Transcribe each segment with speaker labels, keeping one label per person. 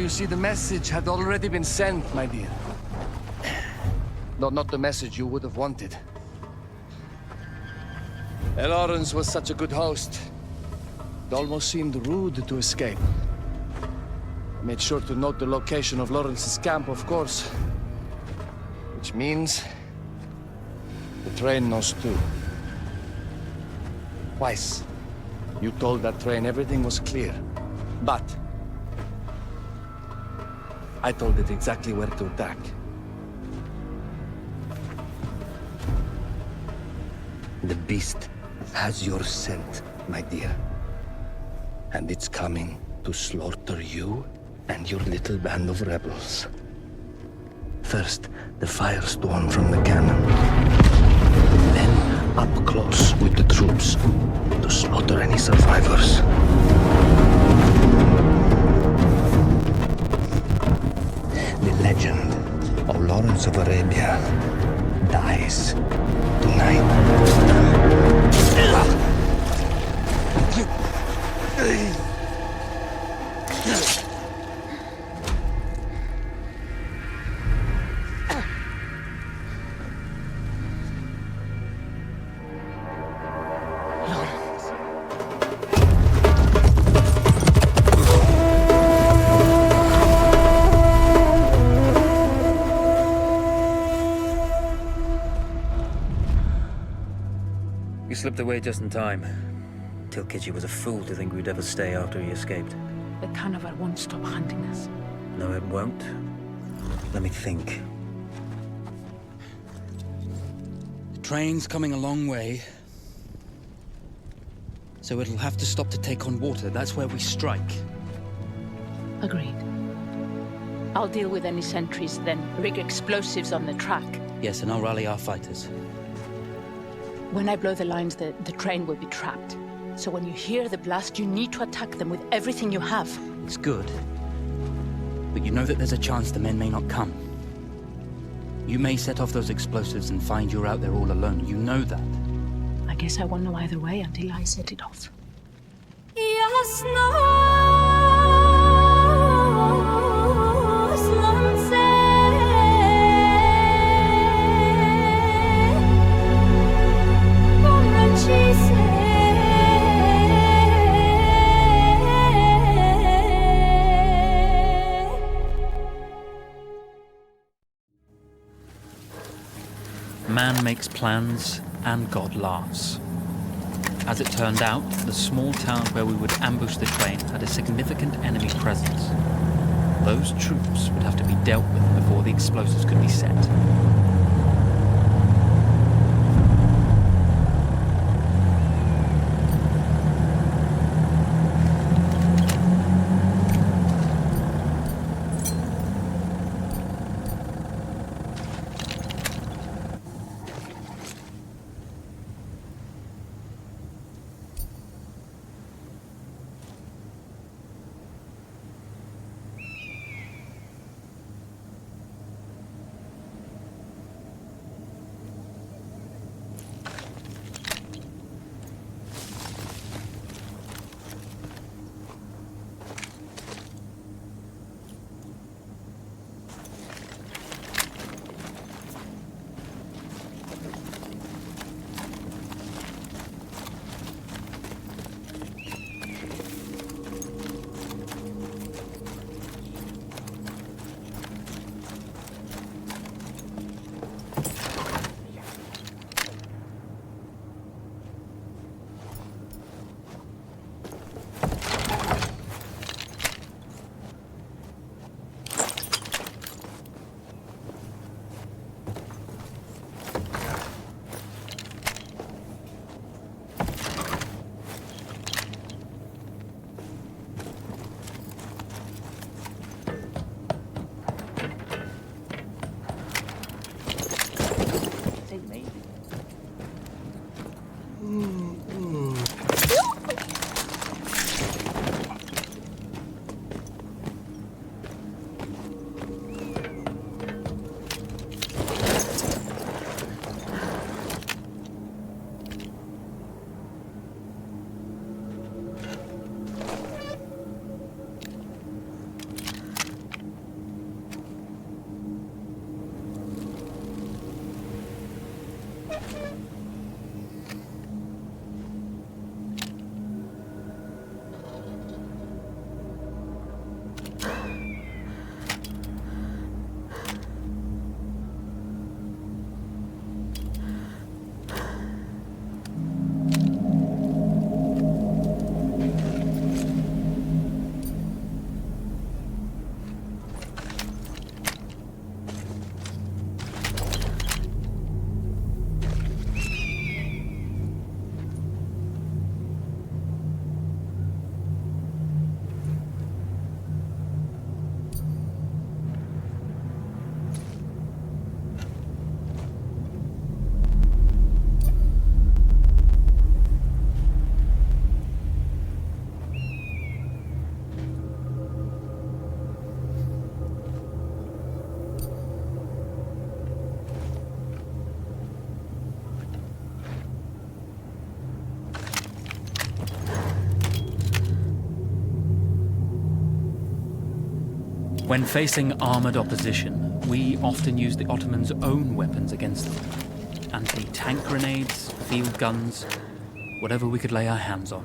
Speaker 1: You see, the message had already been sent, my dear. No, not the message you would have wanted. Lawrence was such a good host. It almost seemed rude to escape. I made sure to note the location of Lawrence's camp, of course. Which means... the train knows too. Twice, you told that train everything was clear. But... I told it exactly where to attack. The beast has your scent, my dear. And it's coming to slaughter you and your little band of rebels. First, the firestorm from the cannon. Then, up close with the troops to slaughter any survivors. The legend of Lawrence of Arabia dies tonight.
Speaker 2: You slipped away just in time. Till Kitchi was a fool to think we'd ever stay after he escaped.
Speaker 3: The carnival won't stop hunting us.
Speaker 2: No, it won't. Let me think.
Speaker 4: The train's coming a long way. So it'll have to stop to take on water. That's where we strike.
Speaker 3: Agreed. I'll deal with any sentries, then rig explosives on the track.
Speaker 4: Yes, and I'll rally our fighters.
Speaker 3: When I blow the lines, the train will be trapped. So when you hear the blast, you need to attack them with everything you have.
Speaker 4: It's good. But you know that there's a chance the men may not come. You may set off those explosives and find you're out there all alone. You know that.
Speaker 3: I guess I won't know either way until I set it off.
Speaker 5: Man makes plans, and God laughs. As it turned out, the small town where we would ambush the train had a significant enemy presence. Those troops would have to be dealt with before the explosives could be set. When facing armoured opposition, we often use the Ottomans' own weapons against them. Anti-tank grenades, field guns, whatever we could lay our hands on.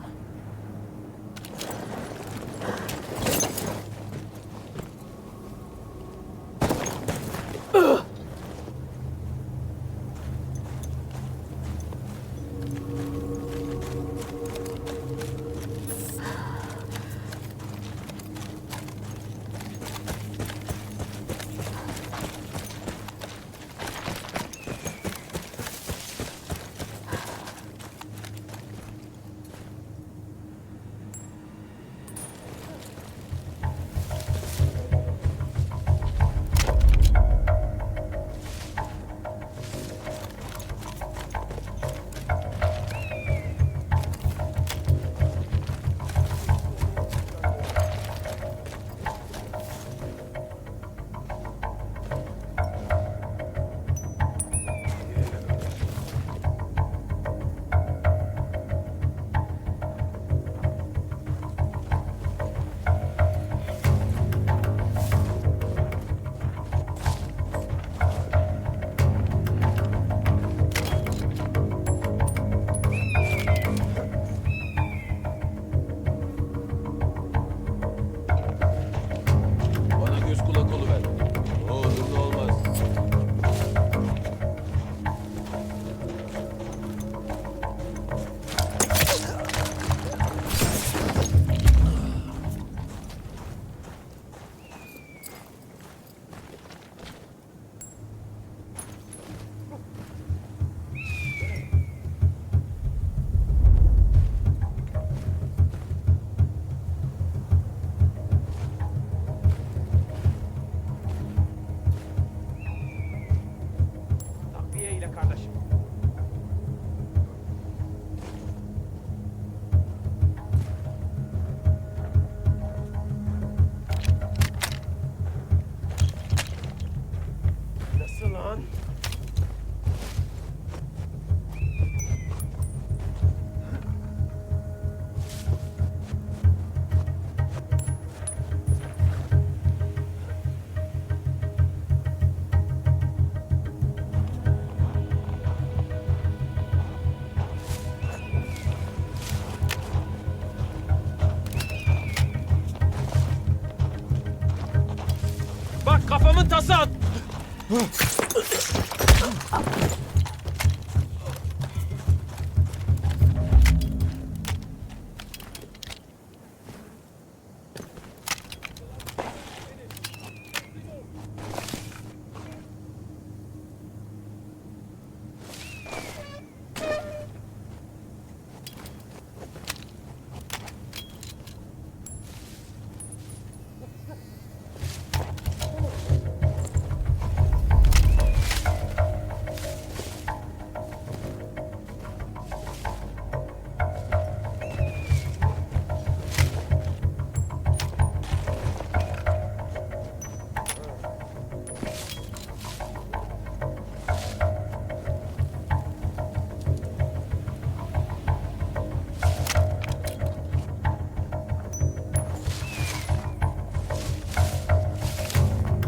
Speaker 6: Bak kafamın tası at.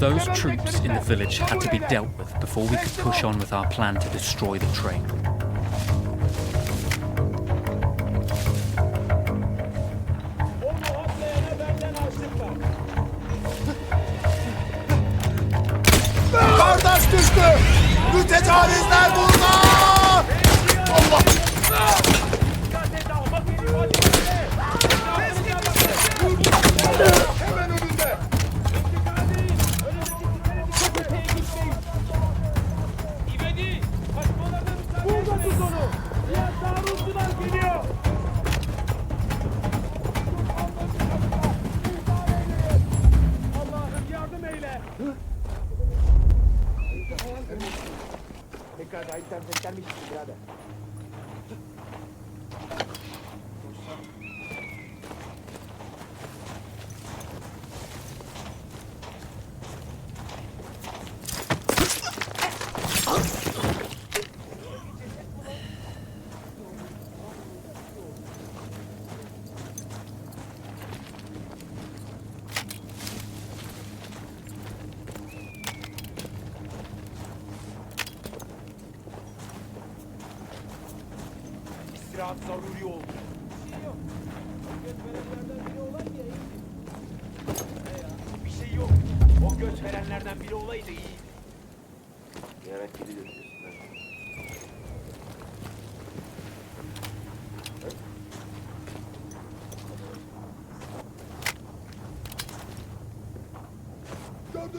Speaker 5: Those troops in the village had to be dealt with before we could push on with our plan to destroy the train.
Speaker 7: Kardeş düştü! Mütecarizler burada! Allah! Hemen önünde!
Speaker 6: İvedi! Kaçmalarına müsaade etmeyin! Burada tut onu! Diğer taarruzcular geliyor! Allah'ım yardım eyle!
Speaker 7: Tekrar ayıptan seslenmişsin birader.
Speaker 6: İstirahat zaruri oldu. Bir şey yok. O göt verenlerden biri olaydı ya iyiydi. Bir şey yok. O göt verenlerden biri olaydı iyiydi.
Speaker 7: Evet gidiyoruz.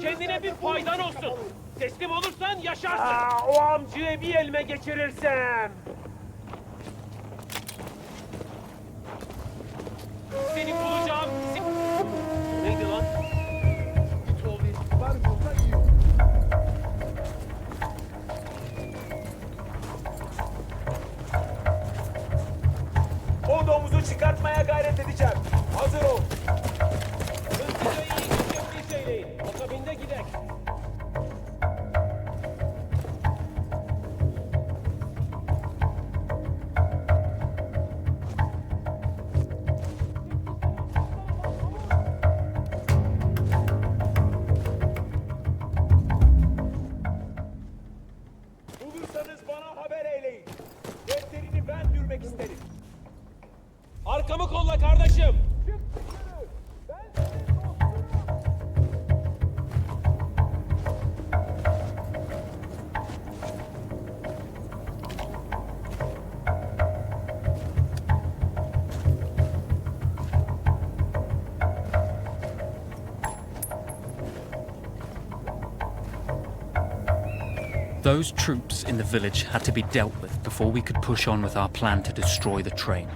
Speaker 6: Kendine bir faydan olsun. Teslim olursan yaşarsın. O amcayı bir elime geçirirsem. Seni bulacağım. Neydi lan?
Speaker 7: Var yolda iyi.
Speaker 6: O domuzu çıkartmaya gayret edeceğim. Hazır ol. Hızlıca iyi dikkatli söyleyin. Akabinde gidek. Bulursanız bana haber eyleyin. Defterini ben dürmek isterim. Arkamı kolla kardeşim. Çık dışarı. Ben senin dostunum.
Speaker 5: Those troops in the village had to be dealt with before we could push on with our plan to destroy the train.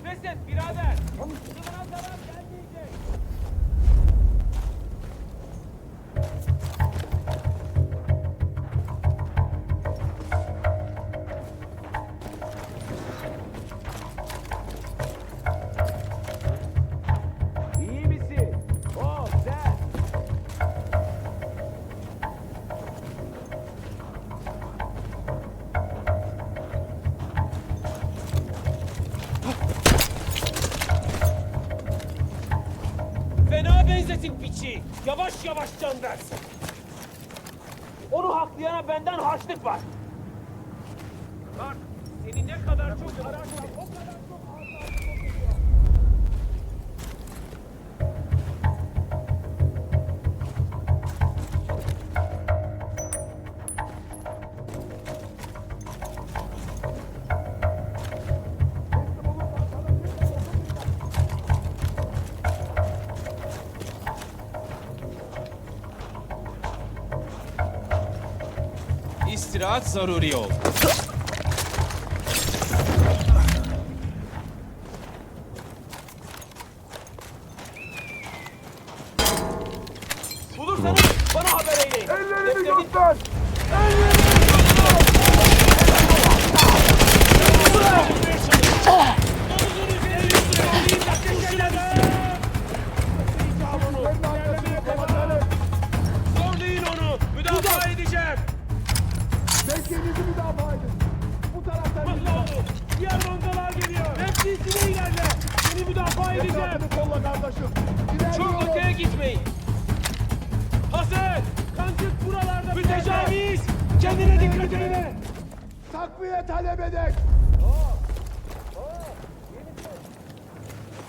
Speaker 6: Pes et birader. Sana zarar gelmeyecek. İyi misin? Oh sen. Fena benzetin piçi. Yavaş yavaş can versin. Onu haklayana benden harçlık var. Bak, seni ne kadar çok ararsan o kadar çok harçlık oluyor. İstirahat zaruri oldu.
Speaker 7: Ellerini göster!
Speaker 6: Zorlayın onu. Müdafaa edeceğim.
Speaker 7: Mevkinizi müdafaa edin. Bu taraftan
Speaker 6: Mızla onu. Diğer mangalar geliyor. Hepsi içine ilerle. Seni müdafaa edeceğim.
Speaker 7: etrafını kolla kardeşim.
Speaker 6: Çok
Speaker 7: İlerliyorum.
Speaker 6: öteye gitmeyin. Hasan! Kancık buralarda. Mütecaviz! Kendine dikkat et.
Speaker 7: Takviye talep edek.